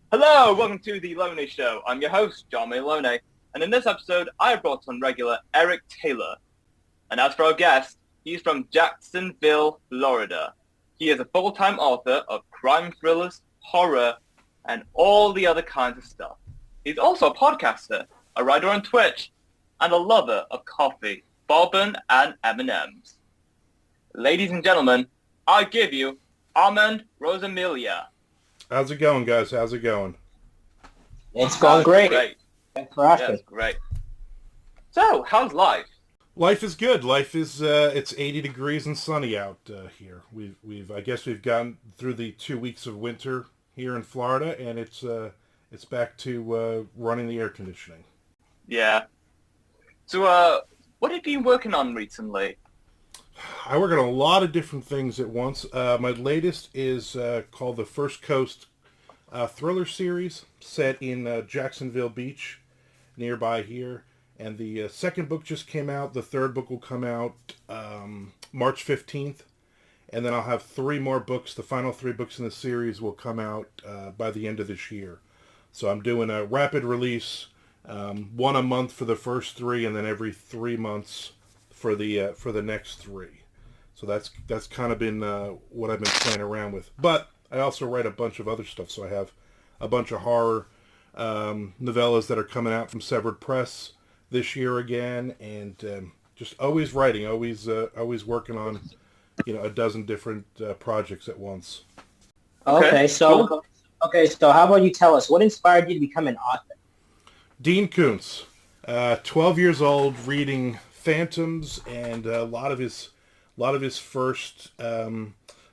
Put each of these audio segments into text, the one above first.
Hello, welcome to the Loney Show. I'm your host, John Maloney, and in this episode, I have brought on regular Eric Taylor. And as for our guest, he's from Jacksonville, Florida. He is a full-time author of crime thrillers, horror, and all the other kinds of stuff. He's also a podcaster, a writer on Twitch, and a lover of coffee, bourbon, and M&Ms. Ladies and gentlemen, I give you Armand Rosamilia. How's it going, guys? How's it going? It's going great. Thanks for asking. Yes, great. So, how's life? Life is good. Life is it's 80 degrees and sunny out here. I guess we've gotten through the 2 weeks of winter here in Florida, and it's back to running the air conditioning. Yeah. So, what have you been working on recently? I work on a lot of different things at once. My latest is called the First Coast thriller series, set in Jacksonville Beach, nearby here. And the second book just came out. The third book will come out March 15th. And then I'll have 3 more books. The final 3 books in the series will come out by the end of this year. So I'm doing a rapid release, one a month for the first 3, and then every 3 months for the next 3. So that's kind of been what I've been playing around with. But I also write a bunch of other stuff. So I have a bunch of horror novellas that are coming out from Severed Press this year again, and just always writing, always working on a dozen different projects at once. Okay, so how about you tell us what inspired you to become an author? Dean Koontz, 12 years old, reading Phantoms and a lot of his first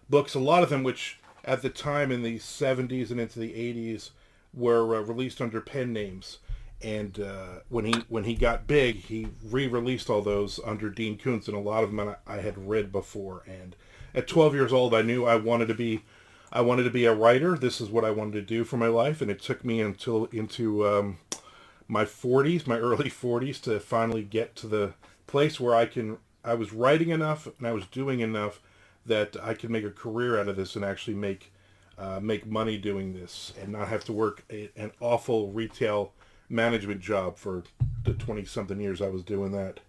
books, a lot of them which at the time in the 70s and into the 80s were released under pen names. And when he got big, he re-released all those under Dean Koontz, and a lot of them I had read before. And at 12 years old, I knew I wanted to be a writer. This is what I wanted to do for my life, and it took me into my 40s, my early 40s, to finally get to the place where I was writing enough and I was doing enough that I could make a career out of this and actually make money doing this and not have to work an awful retail management job for the 20-something years I was doing that.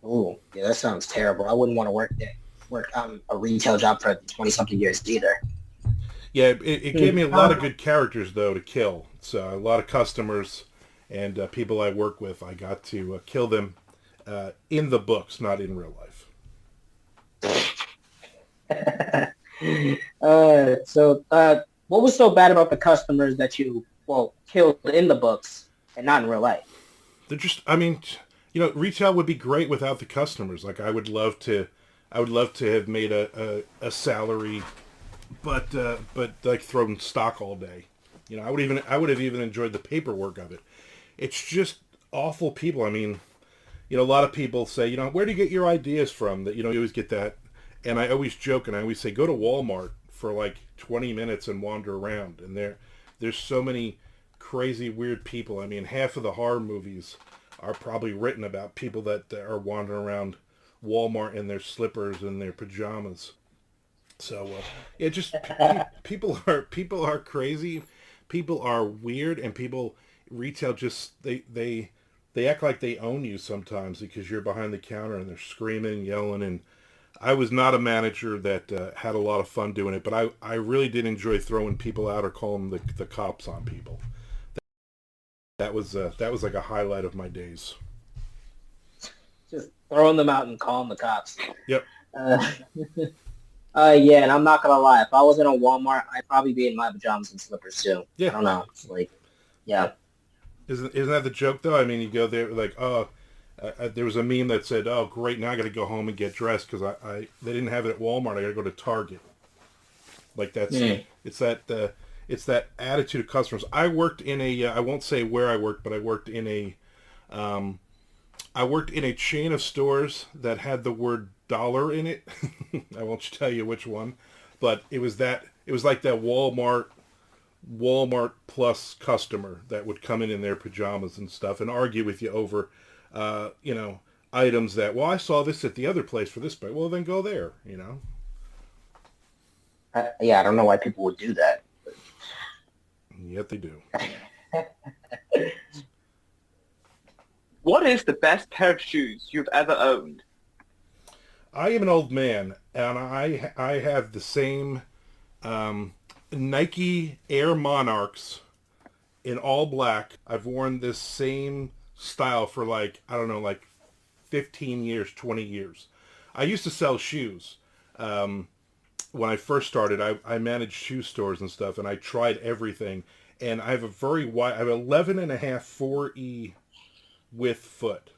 Oh, yeah, that sounds terrible. I wouldn't want to work a retail job for 20-something years either. Yeah, it gave me a lot of good characters, though, to kill. So a lot of customers and people I work with, I got to kill them in the books, not in real life. What was so bad about the customers that you killed in the books and not in real life? They're just, retail would be great without the customers. Like I would love to have made a salary, but like thrown stock all day. I would have even enjoyed the paperwork of it. It's just awful people. I mean, a lot of people say, where do you get your ideas from? That, you always get that. And I always joke and I always say, go to Walmart for like 20 minutes and wander around. And there's so many crazy, weird people. I mean, half of the horror movies are probably written about people that are wandering around Walmart in their slippers and their pajamas. So, people are crazy. People are weird, and retail just, they act like they own you sometimes because you're behind the counter and they're screaming, yelling, and I was not a manager that had a lot of fun doing it, but I really did enjoy throwing people out or calling the cops on people. That was like a highlight of my days. Just throwing them out and calling the cops. Yep. Yeah, and I'm not gonna lie. If I was in a Walmart, I'd probably be in my pajamas and slippers too. Yeah. I don't know. It's like, yeah. Isn't that the joke though? I mean, you go there like, oh, there was a meme that said, oh, great, now I got to go home and get dressed because they didn't have it at Walmart. I got to go to Target. Like that's it's that attitude of customers. I worked in I won't say where I worked, but I worked in a chain of stores that had the word dollar in it. I won't tell you which one, but it was like that Walmart Plus customer that would come in their pajamas and stuff and argue with you over, items that, well, I saw this at the other place for this, but well, then go there, Yeah, I don't know why people would do that. Yet they do. What is the best pair of shoes you've ever owned? I am an old man, and I have the same Nike Air Monarchs in all black. I've worn this same style for like, I don't know, like 15 years, 20 years. I used to sell shoes. When I first started, I managed shoe stores and stuff, and I tried everything. And I have a very wide, I have 11 and a half 4E width foot,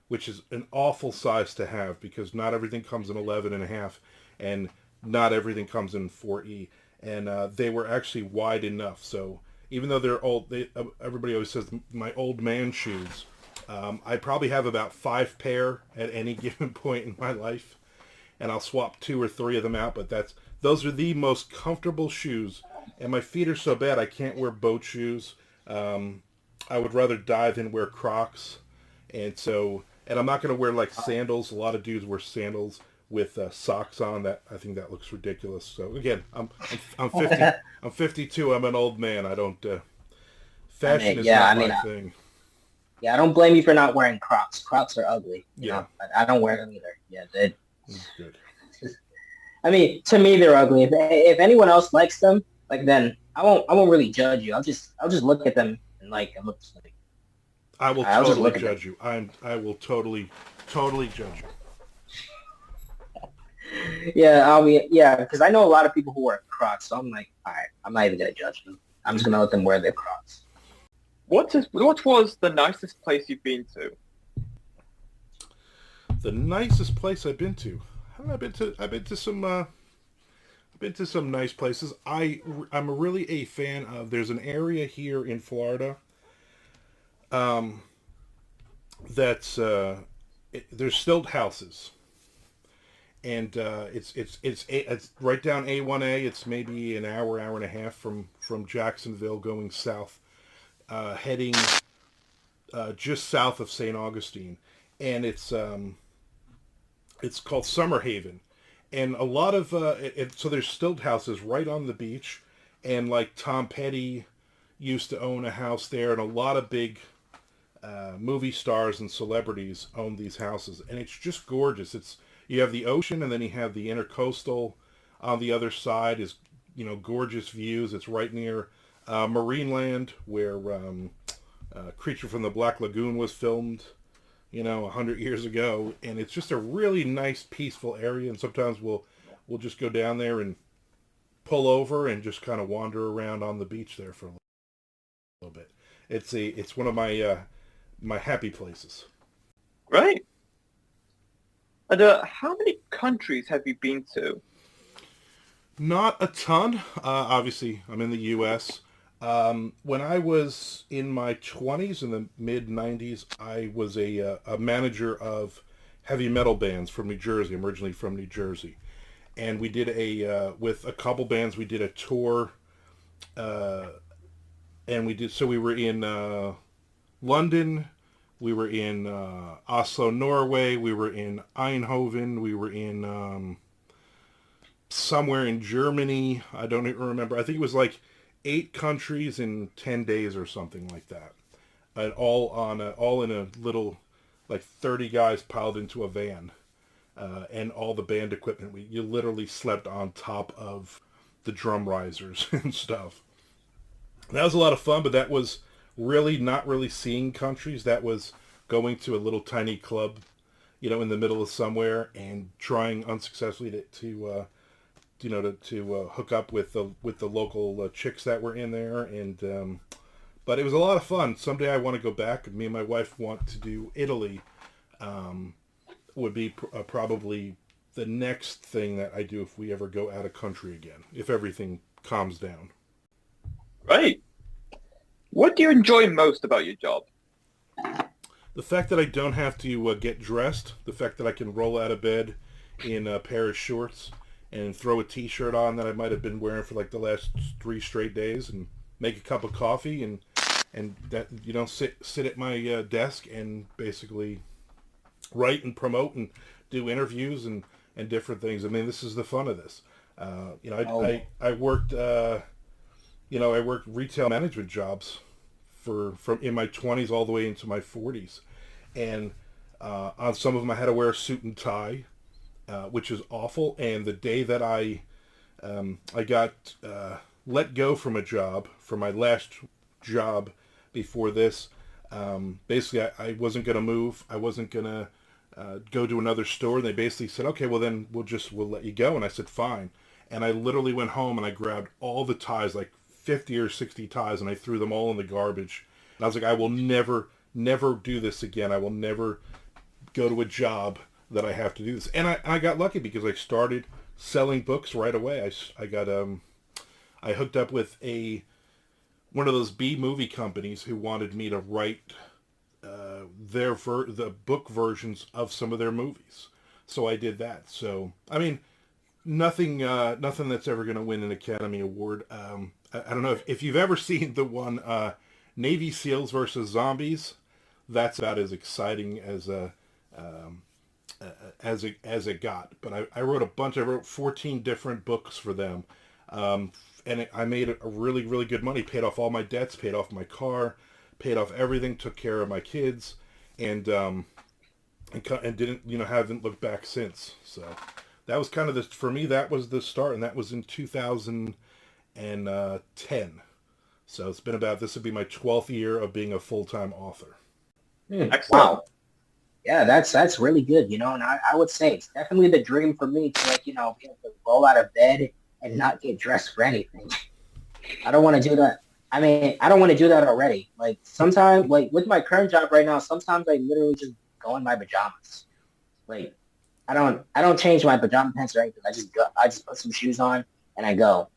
which is an awful size to have because not everything comes in 11 and a half, and not everything comes in 4E. And they were actually wide enough. So even though they're old, everybody always says my old man shoes. I probably have about 5 pair at any given point in my life, and I'll swap 2 or 3 of them out. But those are the most comfortable shoes. And my feet are so bad I can't wear boat shoes. I would rather die than wear Crocs. And I'm not going to wear like sandals. A lot of dudes wear sandals with socks on. That I think that looks ridiculous. So again, I'm 50. I'm 52. I'm an old man. I don't. Fashion is not my thing. Yeah, I don't blame you for not wearing Crocs. Crocs are ugly. Yeah, I don't wear them either. Yeah, they're good. I mean, to me, they're ugly. If anyone else likes them, like then I won't really judge you. I'll just look at them and like it looks like. I will totally judge you. I will totally judge you. Yeah, because I know a lot of people who wear Crocs, so I'm like, all right, I'm not even gonna judge them. I'm just gonna let them wear their Crocs. What was the nicest place you've been to? The nicest place I've been to. I've been to some nice places. I'm really a fan of. There's an area here in Florida. That's there's stilt houses, and it's right down A1A. It's maybe an hour and a half from Jacksonville going south, heading just south of St. Augustine, and it's called Summer Haven, and a lot of so there's stilt houses right on the beach, and like Tom Petty used to own a house there, and a lot of big movie stars and celebrities own these houses, and it's just gorgeous. You have the ocean, and then you have the intercoastal on the other side. Is gorgeous views. It's right near Marineland, where Creature from the Black Lagoon was filmed 100 years ago, and it's just a really nice, peaceful area. And sometimes we'll just go down there and pull over and just kind of wander around on the beach there for a little bit. It's one of my happy places. Right. And how many countries have you been to? Not a ton. Obviously, I'm in the U.S. When I was in my 20s, in the mid-90s, I was a manager of heavy metal bands from New Jersey. I'm originally from New Jersey. And we did with a couple bands, we did a tour. And we were in London, we were in Oslo, Norway, we were in Eindhoven, we were in somewhere in Germany. I don't even remember. I think it was like 8 countries in 10 days or something like that. And all in a little, like 30 guys piled into a van, and all the band equipment. You literally slept on top of the drum risers and stuff. That was a lot of fun, but that was really not really seeing countries. That was going to a little tiny club, in the middle of somewhere, and trying unsuccessfully to hook up with the local chicks that were in there. And but it was a lot of fun. Someday I want to go back. Me and my wife want to do Italy. Would be probably the next thing that I do if we ever go out of country again, if everything calms down. Right. What do you enjoy most about your job? The fact that I don't have to get dressed. The fact that I can roll out of bed in a pair of shorts and throw a t-shirt on that I might have been wearing for like the last 3 straight days, and make a cup of coffee and that sit at my desk and basically write and promote and do interviews and different things. I mean, this is the fun of this. I worked I worked retail management jobs from in my 20s all the way into my 40s, and on some of them I had to wear a suit and tie, which is awful. And the day that I got let go from a job, from my last job before this. Basically, I wasn't going to move. I wasn't going to go to another store. And they basically said, okay, well then we'll let you go. And I said, fine. And I literally went home and I grabbed all the ties, like 50 or 60 ties, and I threw them all in the garbage. And I was like, I will never, never do this again. I will never go to a job that I have to do this. And I got lucky because I started selling books right away. I hooked up with one of those B movie companies who wanted me to write the book versions of some of their movies. So I did that. So I mean, nothing that's ever going to win an Academy Award. I don't know if you've ever seen the one Navy SEALs versus Zombies. That's about as exciting as it got. But I wrote 14 different books for them. And I made a really, really good money. Paid off all my debts, paid off my car, paid off everything, took care of my kids, and didn't, haven't looked back since. So that was kind of for me, that was the start, and that was in 2010. So it's been this would be my 12th year of being a full-time author. Excellent. Wow. Yeah, that's really good, and I would say it's definitely the dream for me to be able to roll out of bed and not get dressed for anything. I don't want to do that. I mean, I don't want to do that already. Like sometimes, like with my current job right now, sometimes I literally just go in my pajamas. Like I don't change my pajama pants or anything. I just put some shoes on and I go.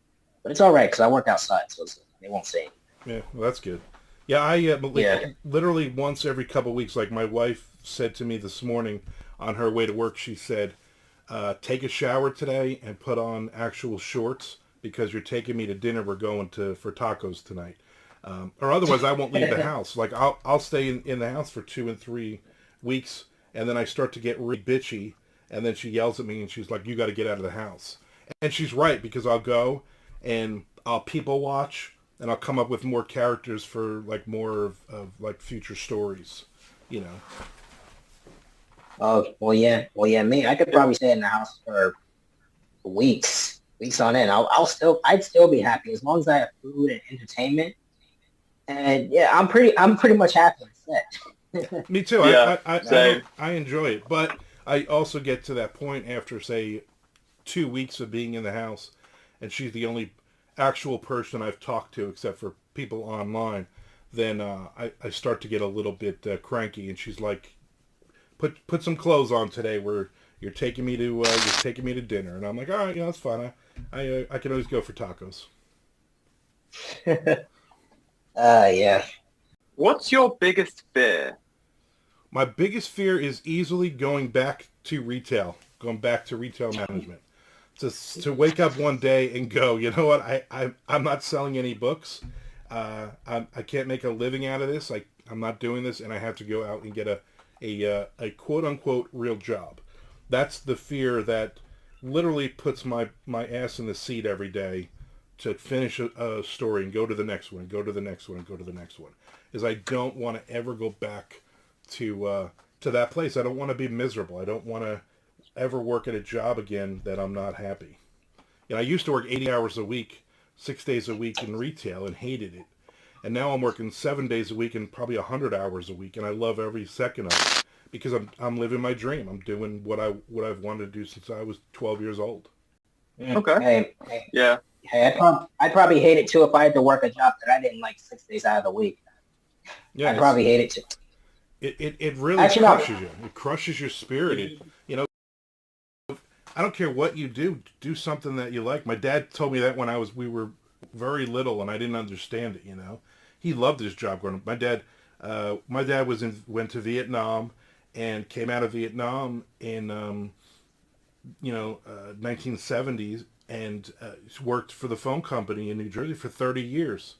But it's all right because I work outside, so they won't say anything. Yeah, well, that's good. Yeah, literally once every couple of weeks, like my wife said to me this morning on her way to work, she said, take a shower today and put on actual shorts because you're taking me to dinner. We're going for tacos tonight. Or otherwise I won't leave the house. Like I'll stay in the house for 2 and 3 weeks, and then I start to get really bitchy, and then she yells at me and she's like, you got to get out of the house. And she's right, because I'll go and I'll people watch and I'll come up with more characters for like more of like future stories, Oh, well, yeah. Me, I could probably stay in the house for weeks on end. I'd still be happy as long as I have food and entertainment. And yeah, I'm pretty much happy with that. Me too. Yeah, I enjoy it, but I also get to that point after, say, 2 weeks of being in the house, and she's the only actual person I've talked to except for people online. Then I start to get a little bit cranky, and she's like, Put some clothes on today. Where you're taking me to dinner, and I'm like, all right, that's fine. I can always go for tacos. Yeah. What's your biggest fear? My biggest fear is easily going back to retail management. To wake up one day and go, you know what? I'm not selling any books. I can't make a living out of this. I'm not doing this, and I have to go out and get a quote unquote real job. That's the fear that literally puts my ass in the seat every day to finish a story and go to the next one, go to the next one, and go to the next one. Is I don't want to ever go back to that place. I don't want to be miserable. I don't want to ever work at a job again that I'm not happy. I used to work 80 hours a week, 6 days a week in retail and hated it. And now I'm working 7 days a week and probably 100 hours a week, and I love every second of it because I'm living my dream. I'm doing what I've wanted to do since I was 12 years old. Okay. Hey, yeah. Hey, I'd probably hate it too if I had to work a job that I didn't like 6 days out of the week. Yeah, I'd probably hate it too. It really Actually, crushes you. It crushes your spirit. I don't care what you do something that you like. My dad told me that when we were very little and I didn't understand it. He loved his job growing up. My dad went to Vietnam and came out of Vietnam in 1970s and worked for the phone company in New Jersey for 30 years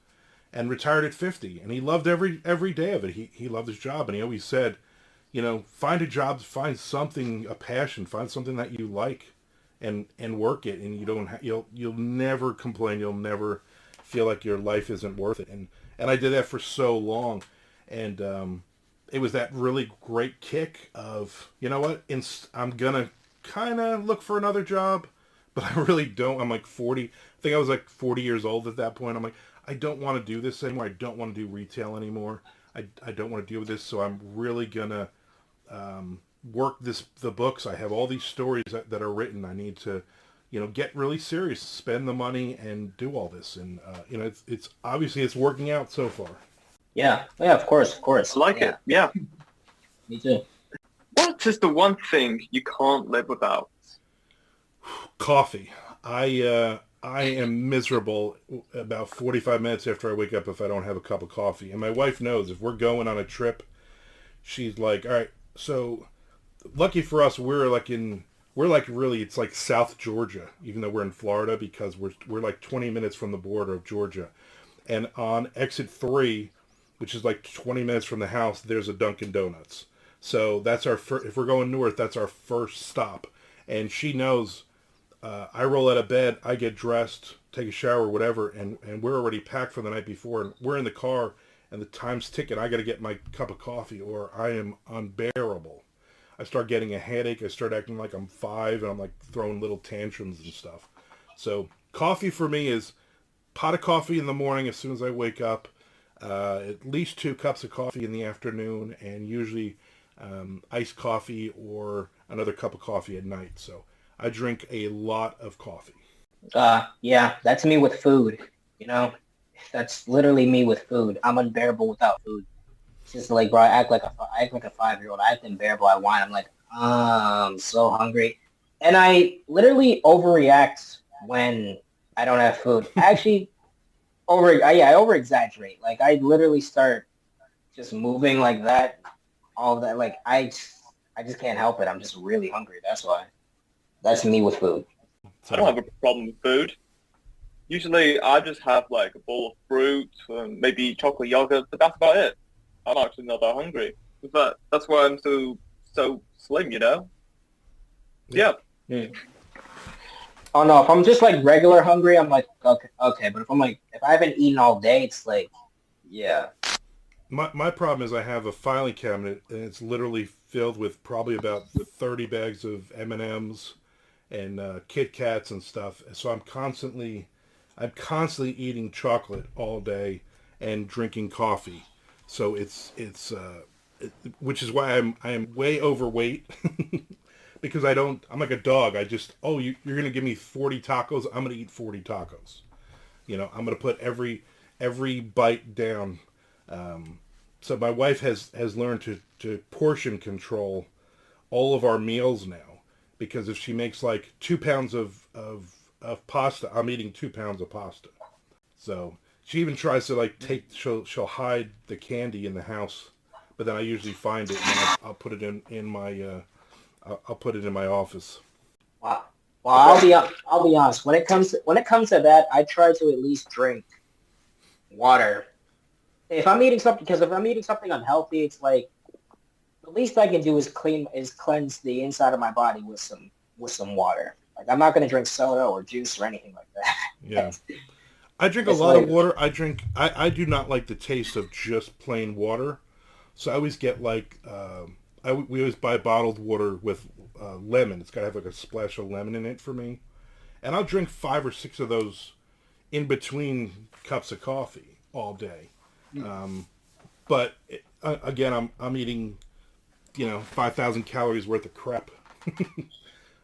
and retired at 50. And he loved every day of it. He loved his job, and he always said, find a job, find something, a passion, find something that you like, and work it, and you'll never complain, you'll never feel like your life isn't worth it. And I did that for so long. And it was that really great kick of, you know what, I'm going to kind of look for another job, but I really don't. I'm like 40. I think I was like 40 years old at that point. I'm like, I don't want to do this anymore. I don't want to do retail anymore. I don't want to deal with this. So I'm really going to work the books. I have all these stories that are written. I need to, get really serious, spend the money and do all this. And, it's obviously it's working out so far. Yeah. Yeah, of course. I like it. Yeah. Me too. What is the one thing you can't live without? Coffee. I am miserable about 45 minutes after I wake up if I don't have a cup of coffee. And my wife knows if we're going on a trip, she's like, all right, so lucky for us, it's like South Georgia, even though we're in Florida, because we're like 20 minutes from the border of Georgia. And on exit 3, which is like 20 minutes from the house, there's a Dunkin' Donuts. So that's if we're going north, that's our first stop. And she knows I roll out of bed, I get dressed, take a shower, whatever, and we're already packed for the night before. And we're in the car, and the time's ticking. I got to get my cup of coffee, or I am unbearable. I start getting a headache. I start acting like I'm 5, and I'm like throwing little tantrums and stuff. So coffee for me is pot of coffee in the morning as soon as I wake up, at least 2 cups of coffee in the afternoon, and usually iced coffee or another cup of coffee at night. So I drink a lot of coffee. Yeah, that's me with food. That's literally me with food. I'm unbearable without food. It's just like, bro, I act like a 5-year-old. I act unbearable. I whine. I'm like, I'm so hungry, and I literally overreact when I don't have food. Actually, I over exaggerate. Like I literally start just moving like that. All of that, like I just can't help it. I'm just really hungry. That's why. That's me with food. I don't have a problem with food. Usually, I just have like a bowl of fruit and maybe chocolate yogurt, but that's about it. I'm actually not that hungry. But that's why I'm so slim, Yeah. Oh no, if I'm just like regular hungry, I'm like okay. But if I haven't eaten all day, it's like, yeah. My problem is I have a filing cabinet, and it's literally filled with probably about 30 bags of M&Ms and Kit Kats and stuff. So I'm constantly eating chocolate all day and drinking coffee. So which is why I am way overweight because I'm like a dog. You're going to give me 40 tacos. I'm going to eat 40 tacos. I'm going to put every bite down. So my wife has learned to portion control all of our meals now, because if she makes like 2 pounds of pasta, I'm eating 2 pounds of pasta. So she even tries to like she'll hide the candy in the house, but then I usually find it and I'll put it in my I'll put it in my office. Wow. Well, I'll be honest. When it comes to that, I try to at least drink water. If I'm eating something unhealthy, it's like the least I can do is cleanse the inside of my body with some water. Like I'm not going to drink soda or juice or anything like that. Yeah. I drink a lot of water. I do not like the taste of just plain water. So I always get like, we always buy bottled water with lemon. It's got to have like a splash of lemon in it for me. And I'll drink 5 or 6 of those in between cups of coffee all day. But again, I'm eating, 5,000 calories worth of crap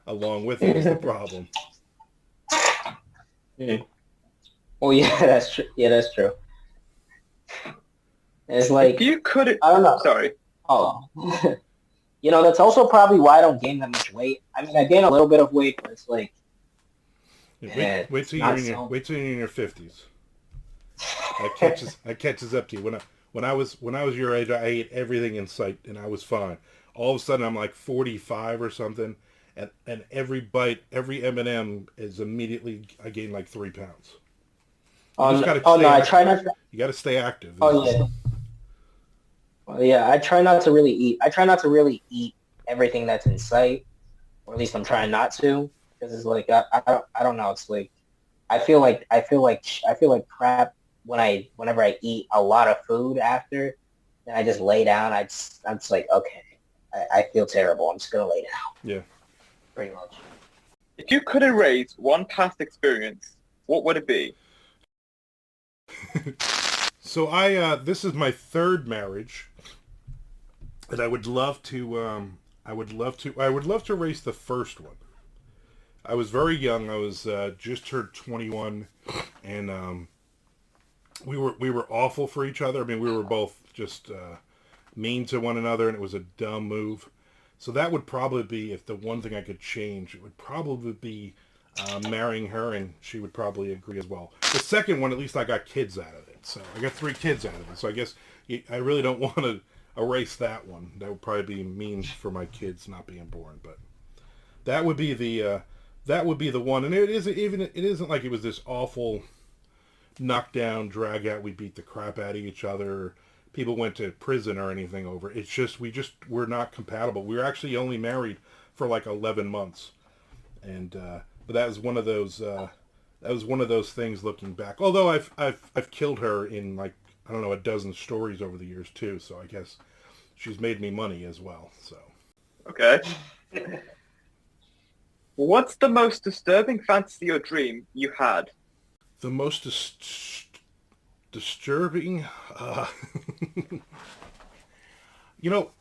along with it is the problem. Yeah. Oh yeah, that's true. Yeah, that's true. It's like if you could. I don't know. Sorry. Oh, that's also probably why I don't gain that much weight. I mean, I gain a little bit of weight, but it's like. Yeah, wait till you're in your 50s. That catches up to you. When I was your age, I ate everything in sight and I was fine. All of a sudden, I'm like 45 or something, and every bite, every M&M is immediately I gain like 3 pounds. I try not to. You got to stay active. Oh yeah. Well, yeah, I try not to really eat everything that's in sight, or at least I'm trying not to, because it's like I don't know. It's like I feel like crap whenever I eat a lot of food after, and I just lay down. I'm just like, okay, I feel terrible. I'm just gonna lay down, Yeah. pretty much. If you could erase one past experience, what would it be? So this is my third marriage, and I would love to erase the first one. I was very young. I was just turned 21, and we were awful for each other. I mean, we were both just mean to one another, and it was a dumb move. So that would probably be, if the one thing I could change, it would probably be marrying her, and she would probably agree as well. The second one, at least I got kids out of it. So I got 3 kids out of it. So I guess I really don't want to erase that one. That would probably be mean for my kids not being born. But that would be the one. And it isn't like it was this awful knockdown, drag out. We beat the crap out of each other. People went to prison or anything over. It's just we're not compatible. We were actually only married for like 11 months, and but that was one of those things looking back. Although I've killed her in like, I don't know, a dozen stories over the years too. So I guess she's made me money as well. So Okay. What's the most disturbing fantasy or dream you had? the most disturbing. You know,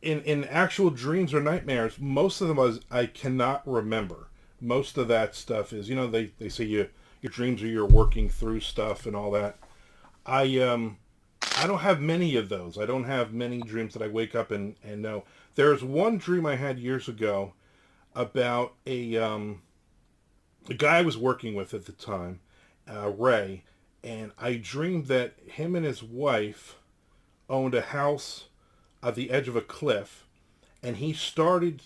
in actual dreams or nightmares, most of them I cannot remember. Most of that stuff is, they say your dreams are you're working through stuff and all that. I don't have many of those. I don't have many dreams that I wake up and know. There's one dream I had years ago about a guy I was working with at the time, Ray, and I dreamed that him and his wife owned a house at the edge of a cliff, and he started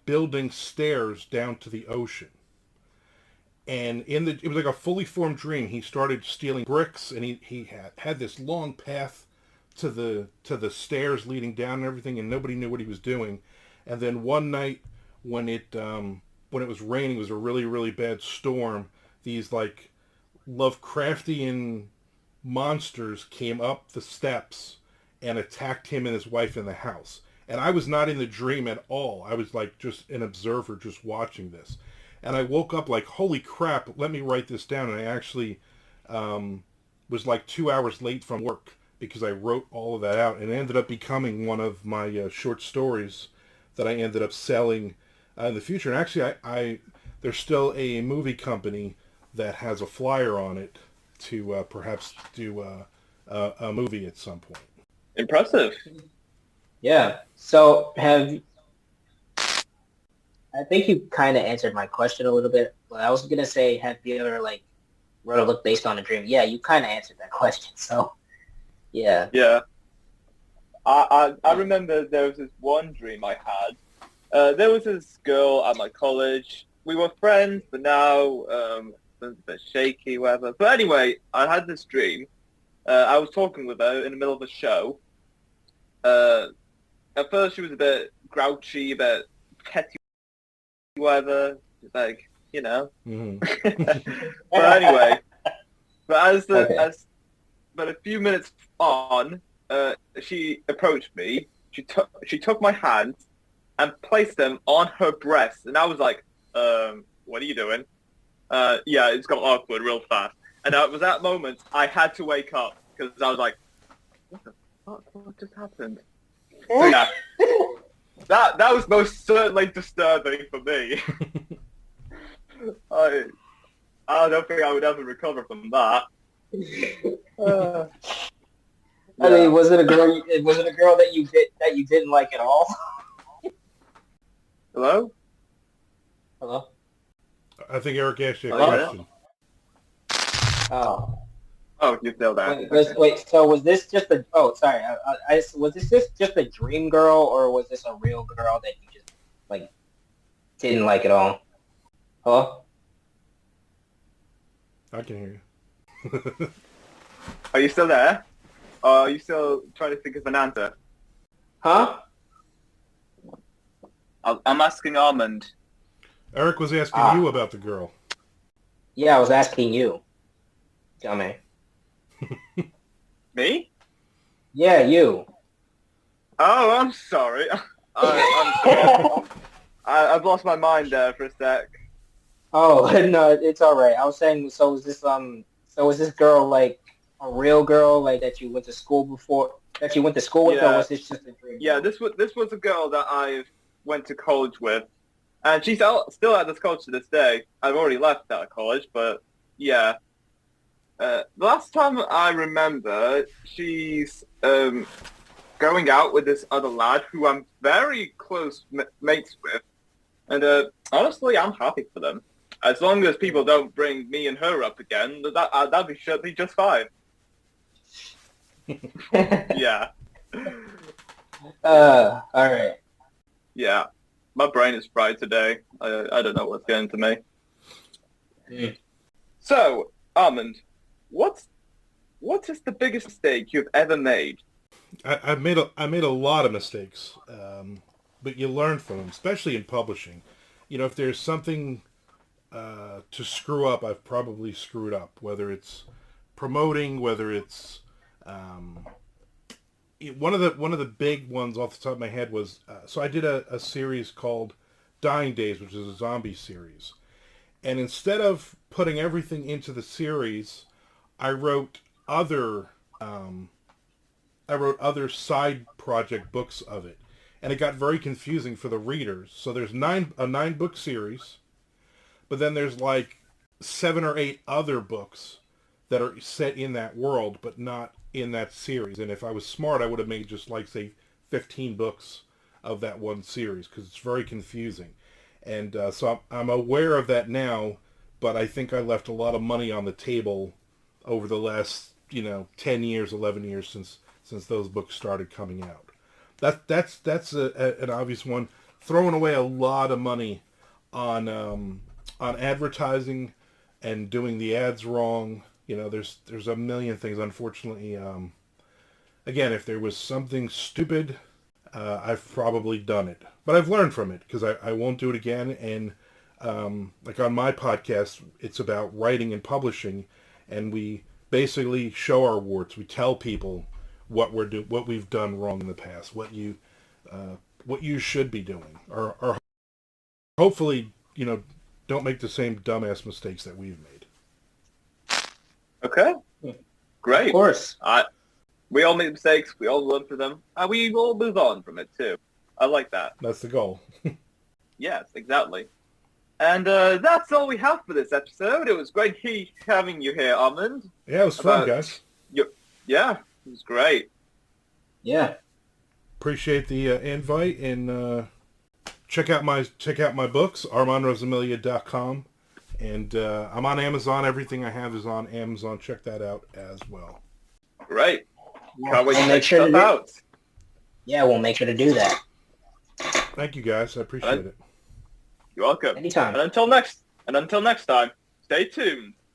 building stairs down to the ocean. And it was like a fully formed dream. He started stealing bricks, and he had this long path to the stairs leading down and everything, and nobody knew what he was doing. And then one night when it was raining, it was a really, really bad storm. These like Lovecraftian monsters came up the steps and attacked him and his wife in the house. And I was not in the dream at all. I was like just an observer just watching this. And I woke up like, holy crap, let me write this down. And I actually was like 2 hours late from work because I wrote all of that out. And it ended up becoming one of my short stories that I ended up selling in the future. And actually, there's still a movie company that has a flyer on it to perhaps do a movie at some point. Impressive. Yeah. So I think you kind of answered my question a little bit. But I was gonna say, have you ever wrote a book based on a dream? Yeah, you kind of answered that question. So, yeah. Yeah. I remember there was this one dream I had. There was this girl at my college. We were friends, but now it's a bit shaky, whatever. But anyway, I had this dream. I was talking with her in the middle of a show. At first, she was a bit grouchy, a bit petty, whatever. Just like, Mm-hmm. But anyway, Okay. but a few minutes on, she approached me. She took my hand and placed them on her breast, and I was like, "What are you doing?" Yeah, it's got awkward real fast, and it was that moment I had to wake up because I was like, "What the fuck? What just happened?" So yeah, that was most certainly disturbing for me. I don't think I would ever recover from that. I mean, was it a girl? Was it a girl that you didn't like at all? Hello? Hello. I think Eric asked you a Oh, yeah. question. Oh. Oh, you're still there. Wait. So was this just a? Oh, sorry. Was this just a dream girl, or was this a real girl that you just didn't like at all? Hello. I can hear you. Are you still there? Or are you still trying to think of an answer? Huh? I'm asking Armand. Eric was asking you about the girl. Yeah, I was asking you, dummy. Me? Yeah, you. Oh, I'm sorry. I'm sorry. I've lost my mind there for a sec. Oh no, it's all right. I was saying, so is this girl like a real girl, like that you went to school before, that you went to school with, or Yeah, was this just a dream yeah. girl? This was a girl that I went to college with, and she's still at this college to this day. I've already left that college, but yeah. The last time I remember, she's going out with this other lad who I'm very close mates with, and honestly, I'm happy for them. As long as people don't bring me and her up again, should be just fine. Yeah, All right. yeah. My brain is fried today. I don't know what's getting to me. Mm. So, Armand, what is the biggest mistake you've ever made? I made a lot of mistakes, but you learn from them, especially in publishing. You know, if there's something to screw up, I've probably screwed up. Whether it's promoting, whether it's one of the big ones off the top of my head was so I did a series called Dying Days, which is a zombie series, and instead of putting everything into the series, I wrote other side project books of it, and it got very confusing for the readers. So there's a 9-book series, but then there's like 7 or 8 other books that are set in that world, but not in that series. And if I was smart, I would have made just like, say, 15 books of that one series, because it's very confusing. And so I'm aware of that now, but I think I left a lot of money on the table over the last, 10 years, 11 years since those books started coming out. That's an obvious one. Throwing away a lot of money on advertising and doing the ads wrong. There's a million things. Unfortunately, again, if there was something stupid, I've probably done it. But I've learned from it, because I won't do it again. And like on my podcast, it's about writing and publishing, and we basically show our warts. We tell people what we've done wrong in the past, what you should be doing, or hopefully, don't make the same dumbass mistakes that we've made. Okay, great. Of course. We all make mistakes. We all learn from them. And we all move on from it, too. I like that. That's the goal. Yes, exactly. And that's all we have for this episode. It was great having you here, Armand. Yeah, it was fun, guys. Yeah, it was great. Yeah. Appreciate the invite, and check out my books, ArmandRosamilia.com. And I'm on Amazon. Everything I have is on Amazon. Check that out as well. Great. Yeah. Can't wait to We'll check make sure stuff out. Yeah, we'll make sure to do that. Thank you, guys. I appreciate it. You're welcome. Anytime. And until next time, stay tuned.